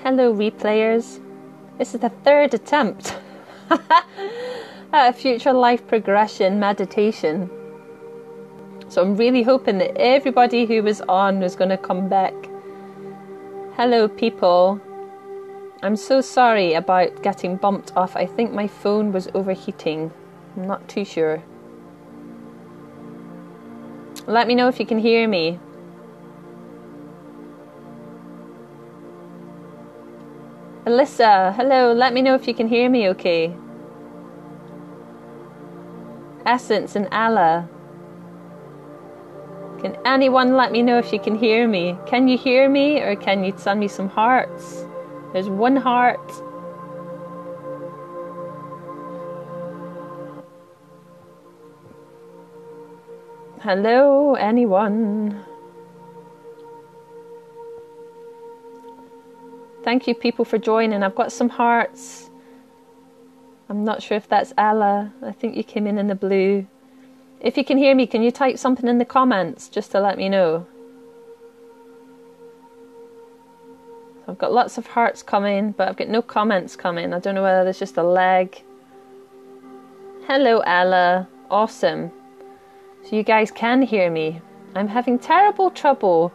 Hello, replayers. This is the third attempt at a future life progression meditation. So I'm really hoping that everybody who was on was going to come back. Hello, people. I'm so sorry about getting bumped off. I think my phone was overheating. I'm not too sure. Let me know if you can hear me. Alyssa, hello. Let me know if you can hear me okay. Essence and Allah. Can anyone let me know if you can hear me? Can you hear me, or can you send me some hearts? There's one heart. Hello, anyone? Thank you, people, for joining. I've got some hearts. I'm not sure if that's Allah. I think you came in the blue. If you can hear me, can you type something in the comments just to let me know? I've got lots of hearts coming, but I've got no comments coming. I don't know whether there's just a lag. Hello, Allah. Awesome. So you guys can hear me. I'm having terrible trouble.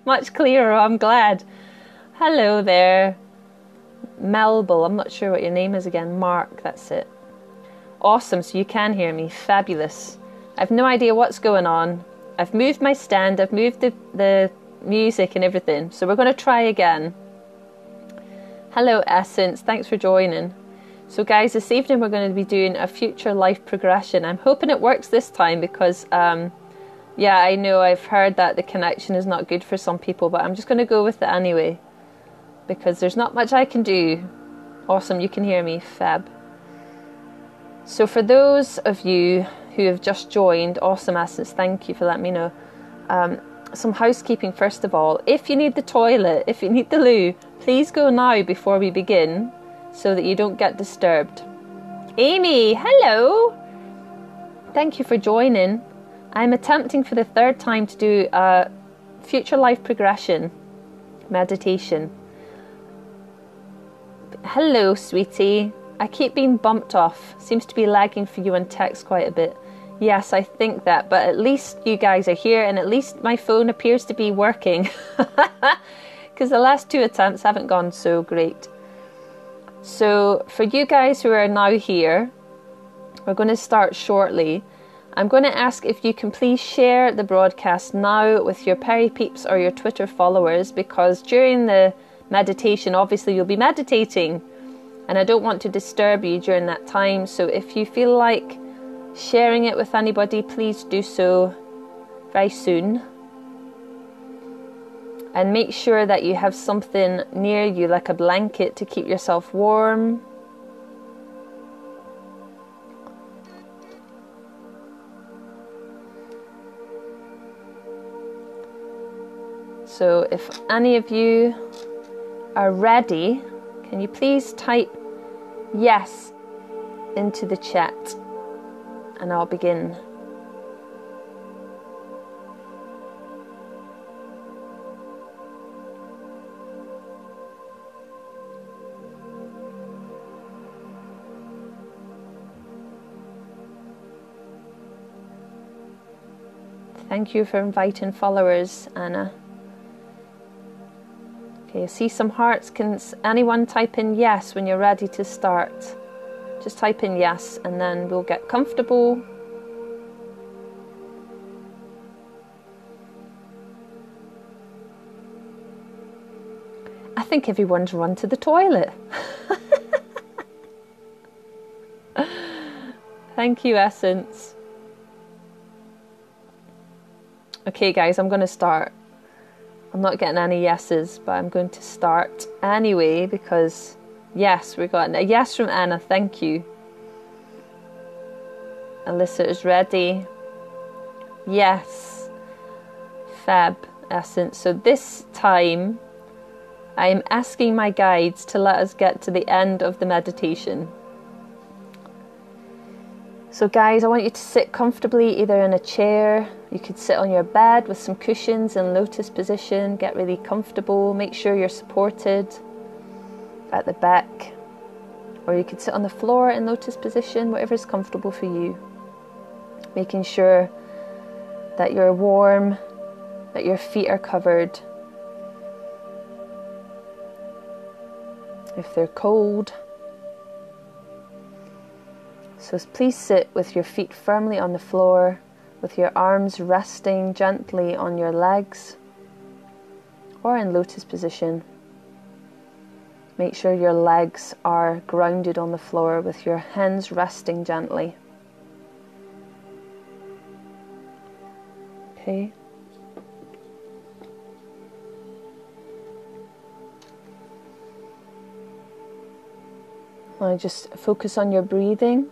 Much clearer, I'm glad. Hello there. Melville, I'm not sure what your name is again. Mark, that's it. Awesome, so you can hear me. Fabulous. I've no idea what's going on. I've moved my stand, I've moved the music and everything. So we're going to try again. Hello, Essence. Thanks for joining. So guys, this evening we're going to be doing a future life progression. I'm hoping it works this time because, yeah, I know I've heard that the connection is not good for some people, but I'm just going to go with it anyway because there's not much I can do. Awesome, you can hear me. Fab. So for those of you who have just joined, awesome, Essence, thank you for letting me know. Some housekeeping first of all. If you need the toilet, if you need the loo, please go now before we begin so that you don't get disturbed. Amy, hello. Thank you for joining. I'm attempting for the third time to do a future life progression meditation. Hello, sweetie. I keep being bumped off. Seems to be lagging for you on text quite a bit. Yes, I think that, but at least you guys are here and at least my phone appears to be working because the last two attempts haven't gone so great. So for you guys who are now here, we're going to start shortly. I'm going to ask if you can please share the broadcast now with your Peri Peeps or your Twitter followers, because during the meditation, obviously you'll be meditating and I don't want to disturb you during that time. So if you feel like sharing it with anybody, please do so very soon. And make sure that you have something near you, like a blanket, to keep yourself warm. So if any of you are ready, can you please type yes into the chat and I'll begin. Thank you for inviting followers, Anna. Okay, I see some hearts. Can anyone type in yes when you're ready to start? Just type in yes and then we'll get comfortable. I think everyone's run to the toilet. Thank you, Essence. Okay, guys, I'm going to start. I'm not getting any yeses, but I'm going to start anyway because, yes, we got a yes from Anna. Thank you. Alyssa is ready. Yes. Fab, Essence. So this time, I'm asking my guides to let us get to the end of the meditation. So guys, I want you to sit comfortably either in a chair, You could sit on your bed with some cushions in lotus position, get really comfortable, make sure you're supported at the back. Or you could sit on the floor in lotus position, whatever is comfortable for you. Making sure that you're warm, that your feet are covered. If they're cold. So please sit with your feet firmly on the floor, with your arms resting gently on your legs, or in lotus position. Make sure your legs are grounded on the floor with your hands resting gently. Okay. Now just focus on your breathing.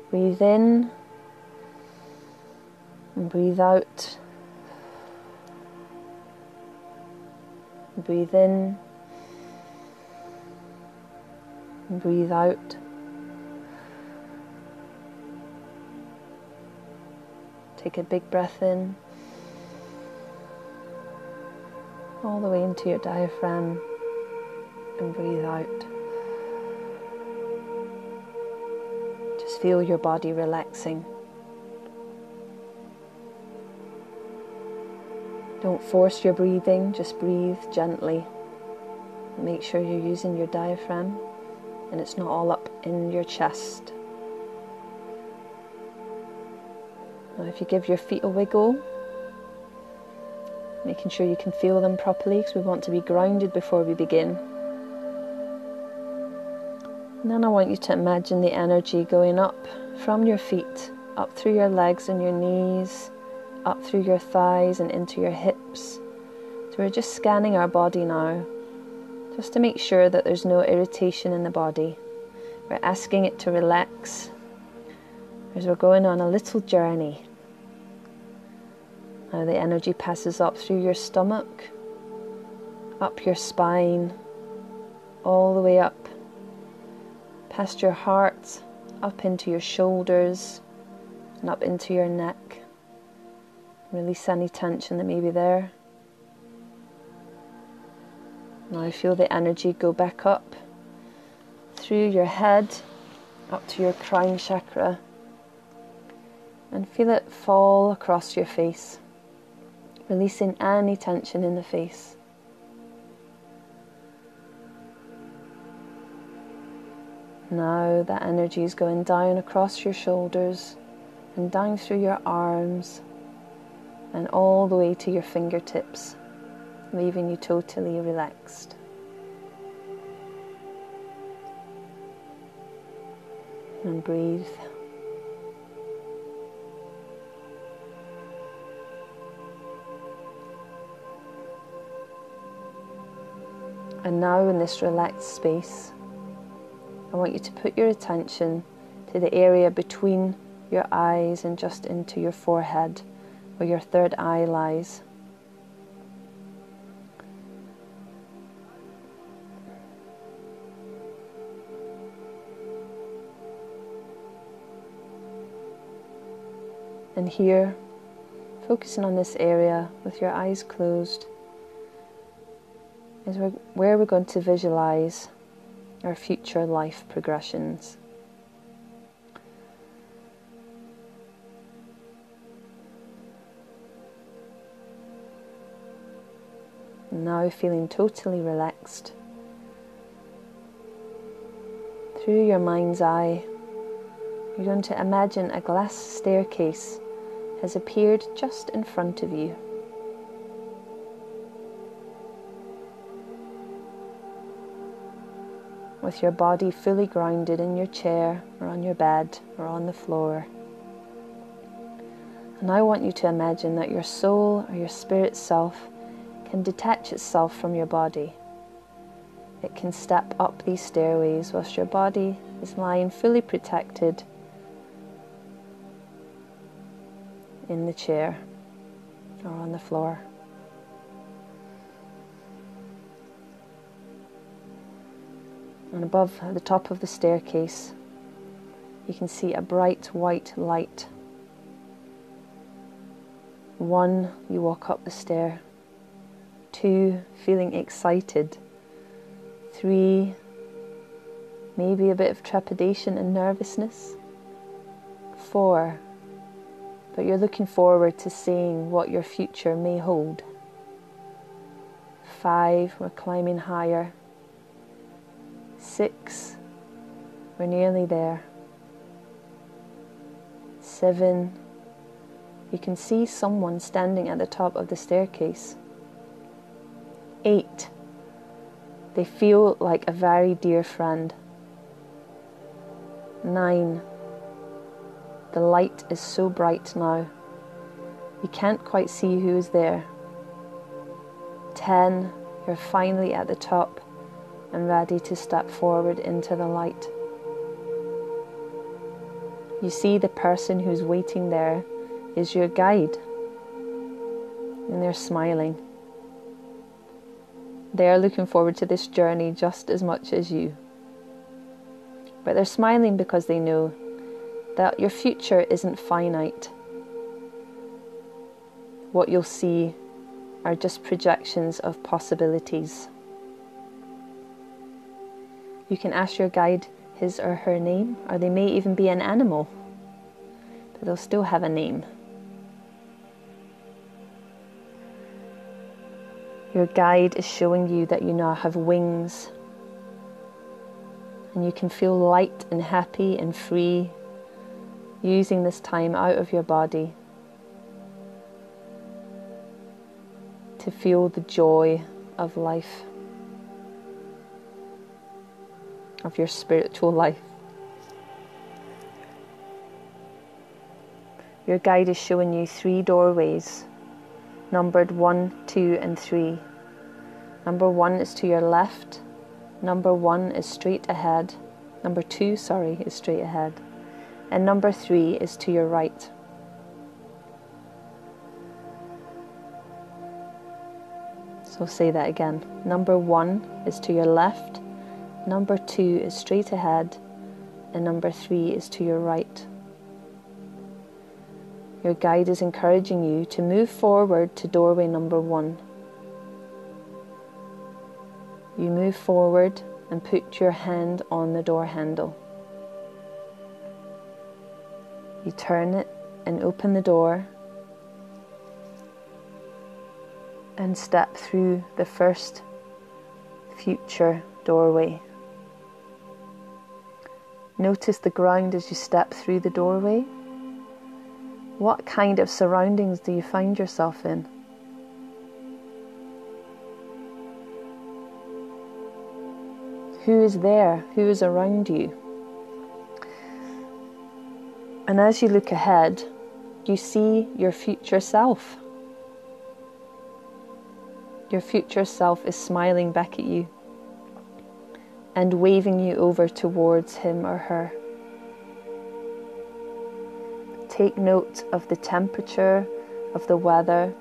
Breathe in and breathe out. Breathe in and breathe out. Take a big breath in, all the way into your diaphragm, and breathe out. Just feel your body relaxing. Don't force your breathing, just breathe gently. Make sure you're using your diaphragm and it's not all up in your chest. Now if you give your feet a wiggle, making sure you can feel them properly, because we want to be grounded before we begin. And then I want you to imagine the energy going up from your feet, up through your legs and your knees, up through your thighs and into your hips. So we're just scanning our body now, just to make sure that there's no irritation in the body. We're asking it to relax as we're going on a little journey. Now the energy passes up through your stomach, up your spine, all the way up, past your heart, up into your shoulders, and up into your neck. Release any tension that may be there. Now feel the energy go back up through your head, up to your crown chakra, and feel it fall across your face, releasing any tension in the face. Now that energy is going down across your shoulders and down through your arms and all the way to your fingertips, leaving you totally relaxed. And breathe. And now in this relaxed space, I want you to put your attention to the area between your eyes and just into your forehead, where your third eye lies. And here, focusing on this area with your eyes closed, is where we're going to visualize our future life progressions. Now feeling totally relaxed, through your mind's eye, you're going to imagine a glass staircase has appeared just in front of you. With your body fully grounded in your chair or on your bed or on the floor. And I want you to imagine that your soul or your spirit self can detach itself from your body. It can step up these stairways whilst your body is lying fully protected in the chair or on the floor. And above, at the top of the staircase, you can see a bright white light 1, you walk up the stair. 2, feeling excited. 3, maybe a bit of trepidation and nervousness. 4, but you're looking forward to seeing what your future may hold. 5, we're climbing higher. 6, we're nearly there. 7, you can see someone standing at the top of the staircase. 8, they feel like a very dear friend. 9, the light is so bright now, you can't quite see who is there. 10, you're finally at the top and ready to step forward into the light. You see the person who's waiting there is your guide, and they're smiling. They're looking forward to this journey just as much as you. But they're smiling because they know that your future isn't finite. What you'll see are just projections of possibilities. You can ask your guide his or her name, or they may even be an animal, but they'll still have a name. Your guide is showing you that you now have wings, and you can feel light and happy and free, using this time out of your body to feel the joy of life, of your spiritual life. Your guide is showing you 3 doorways, numbered 1, 2, and 3. Number 1 is to your left. Number 1 is straight ahead. Number 2, is straight ahead. And number 3 is to your right. So say that again. Number 1 is to your left. Number 2 is straight ahead. And number 3 is to your right. Your guide is encouraging you to move forward to doorway number 1. You move forward and put your hand on the door handle. You turn it and open the door and step through the first future doorway. Notice the ground as you step through the doorway. What kind of surroundings do you find yourself in? Who is there? Who is around you? And as you look ahead, you see your future self. Your future self is smiling back at you and waving you over towards him or her. Take note of the temperature, of the weather,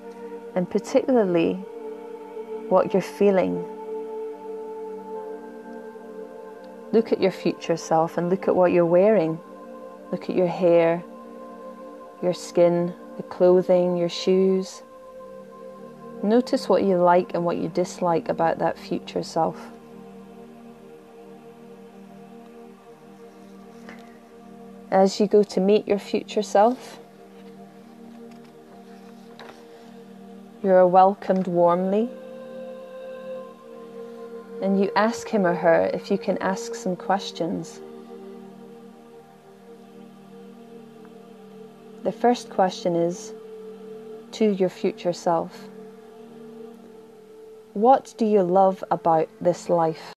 and particularly what you're feeling. Look at your future self and look at what you're wearing. Look at your hair, your skin, the clothing, your shoes. Notice what you like and what you dislike about that future self. As you go to meet your future self, you are welcomed warmly, and you ask him or her if you can ask some questions. The first question is to your future self. What do you love about this life?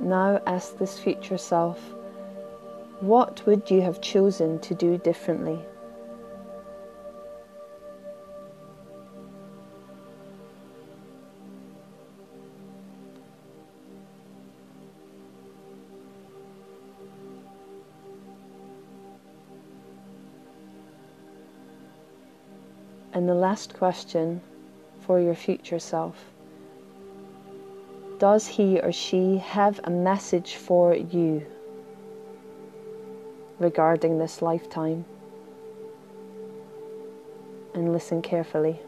Now ask this future self, what would you have chosen to do differently? And the last question for your future self. Does he or she have a message for you regarding this lifetime? And listen carefully.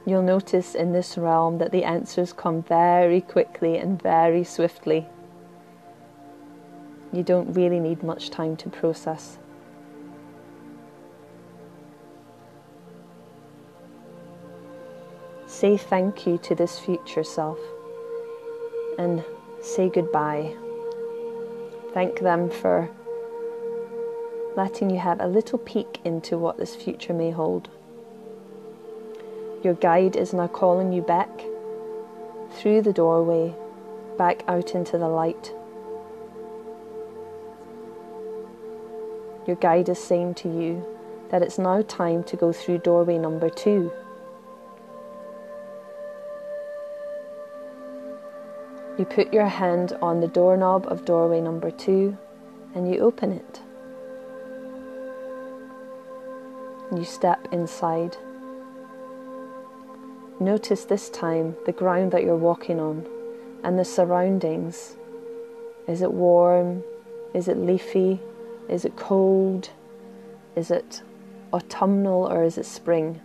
You'll notice in this realm that the answers come very quickly and very swiftly. You don't really need much time to process. Say thank you to this future self and say goodbye. Thank them for letting you have a little peek into what this future may hold. Your guide is now calling you back through the doorway, back out into the light. Your guide is saying to you that it's now time to go through doorway number 2. You put your hand on the doorknob of doorway number 2 and you open it. You step inside. Notice this time the ground that you're walking on and the surroundings. Is it warm? Is it leafy? Is it cold? Is it autumnal or is it spring?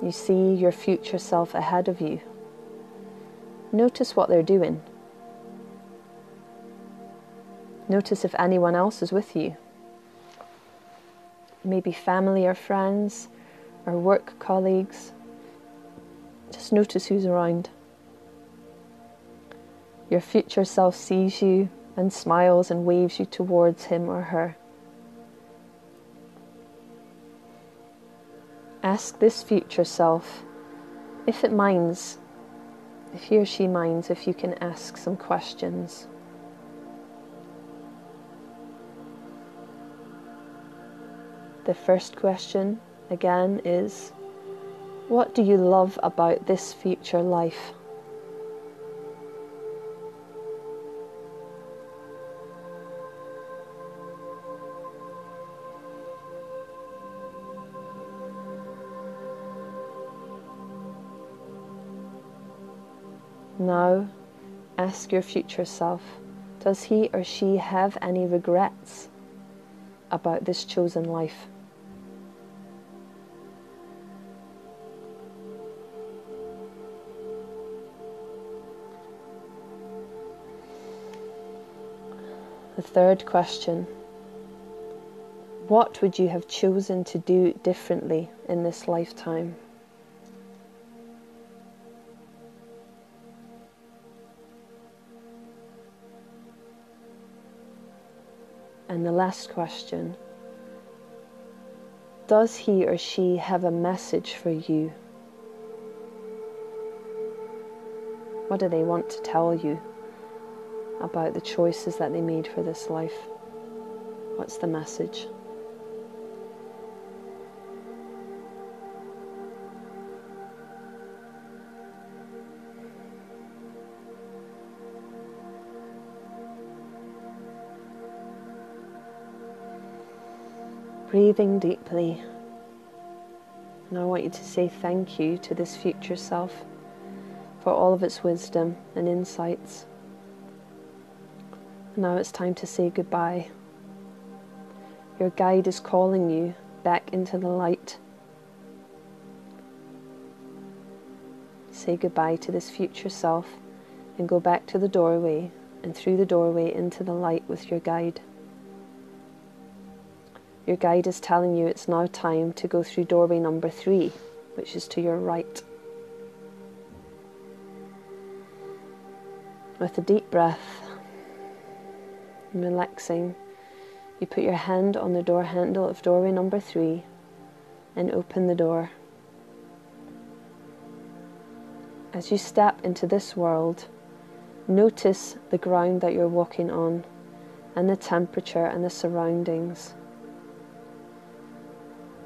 You see your future self ahead of you. Notice what they're doing. Notice if anyone else is with you. Maybe family or friends or work colleagues. Just notice who's around. Your future self sees you and smiles and waves you towards him or her. Ask this future self if it minds, if he or she minds, if you can ask some questions. The first question, again, is, what do you love about this future life? Now, ask your future self, does he or she have any regrets about this chosen life? The third question, what would you have chosen to do differently in this lifetime? And the last question, does he or she have a message for you? What do they want to tell you about the choices that they made for this life? What's the message? Breathing deeply. Now I want you to say thank you to this future self for all of its wisdom and insights. Now it's time to say goodbye. Your guide is calling you back into the light. Say goodbye to this future self and go back to the doorway and through the doorway into the light with your guide. Your guide is telling you it's now time to go through doorway number 3, which is to your right. With a deep breath, and relaxing, You put your hand on the door handle of doorway number 3 and open the door. As you step into this world, notice the ground that you're walking on and the temperature and the surroundings.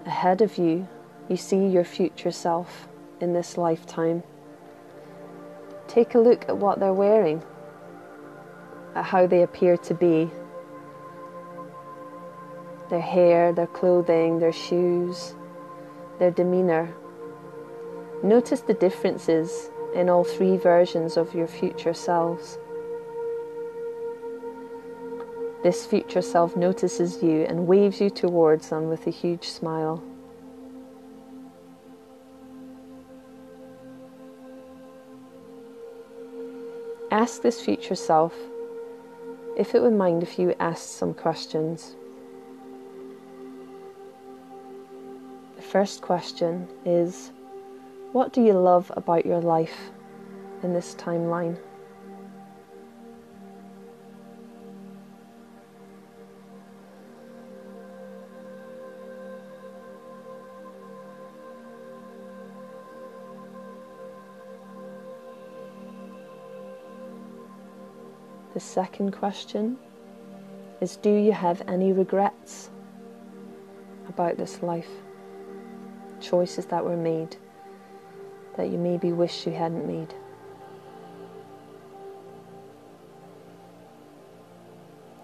Ahead of you, you see your future self in this lifetime. Take a look at what they're wearing, at how they appear to be. Their hair, their clothing, their shoes, their demeanour. Notice the differences in all 3 versions of your future selves. This future self notices you and waves you towards them with a huge smile. Ask this future self if it would mind if you asked some questions. The first question is, what do you love about your life in this timeline? The second question is, do you have any regrets about this life? Choices that were made that you maybe wish you hadn't made.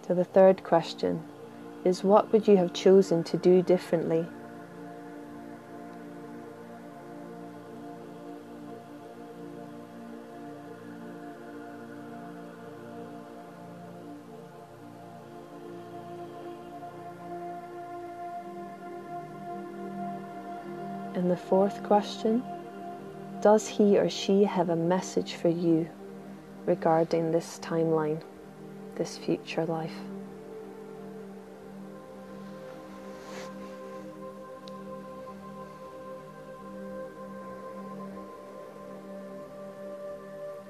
So the third question is, what would you have chosen to do differently? And the fourth question, does he or she have a message for you regarding this timeline, this future life?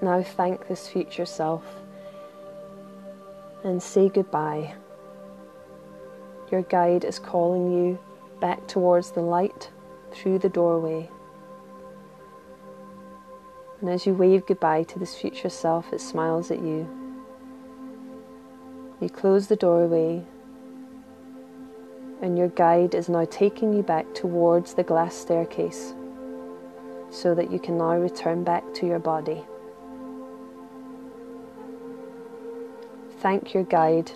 Now thank this future self and say goodbye. Your guide is calling you back towards the light through the doorway. And as you wave goodbye to this future self, it smiles at you. You close the doorway, and your guide is now taking you back towards the glass staircase so that you can now return back to your body. Thank your guide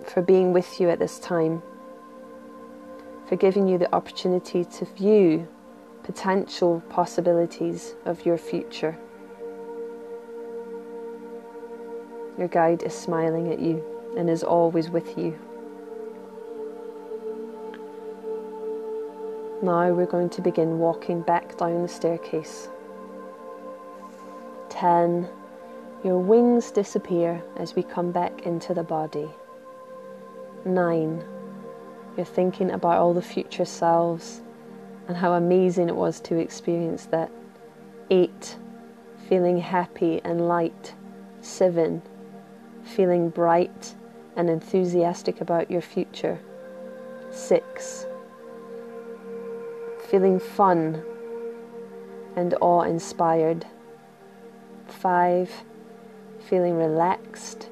for being with you at this time, for giving you the opportunity to view potential possibilities of your future. Your guide is smiling at you and is always with you. Now we're going to begin walking back down the staircase. 10. Your wings disappear as we come back into the body. 9. You're thinking about all the future selves and how amazing it was to experience that. 8. Feeling happy and light. 7. Feeling bright and enthusiastic about your future. 6. Feeling fun and awe-inspired. 5. Feeling relaxed